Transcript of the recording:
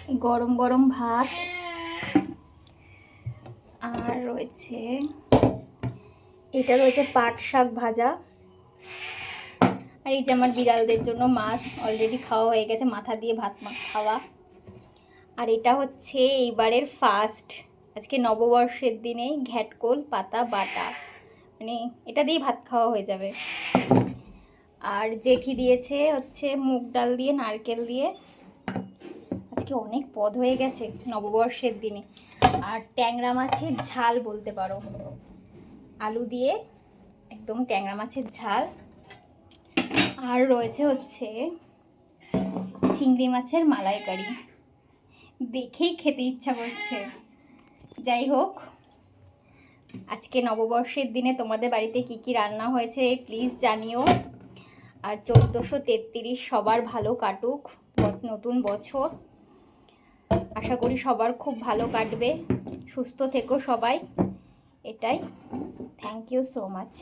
গরম গরম ভাত, আর রয়েছে এটা রয়েছে পাট শাক ভাজা, আর এই যে আমার বিড়ালদের জন্য মাছ অলরেডি খাওয়া হয়ে গেছে, মাথা দিয়ে ভাত খাওয়া। আর এটা হচ্ছে এইবারের ফার্স্ট, আজকে নববর্ষের দিনেই ঘ্যাটকোল পাতা বাটা, মানে এটা দিয়েই ভাত খাওয়া হয়ে যাবে। আর জেঠি দিয়েছে হচ্ছে মুগ ডাল দিয়ে নারকেল দিয়ে, আজকে অনেক পদ হয়ে গেছে নববর্ষের দিনে। আর ট্যাংরা মাছের ঝাল বলতে পারো, আলু দিয়ে একদম ট্যাংরা মাছের ঝাল। আর রয়েছে হচ্ছে চিংড়ি মাছের মালাইকারি, দেখেই খেতে ইচ্ছা করছে। যাই হোক, আজকে নববর্ষের দিনে তোমাদের বাড়িতে কি কি রান্না হয়েছে প্লিজ জানিও। আর 1433 সবার ভালো কাটুক নতুন বছর, আশা করি সবার খুব ভালো কাটবে, সুস্থ থেকো সবাই, এটাই। Thank you so much.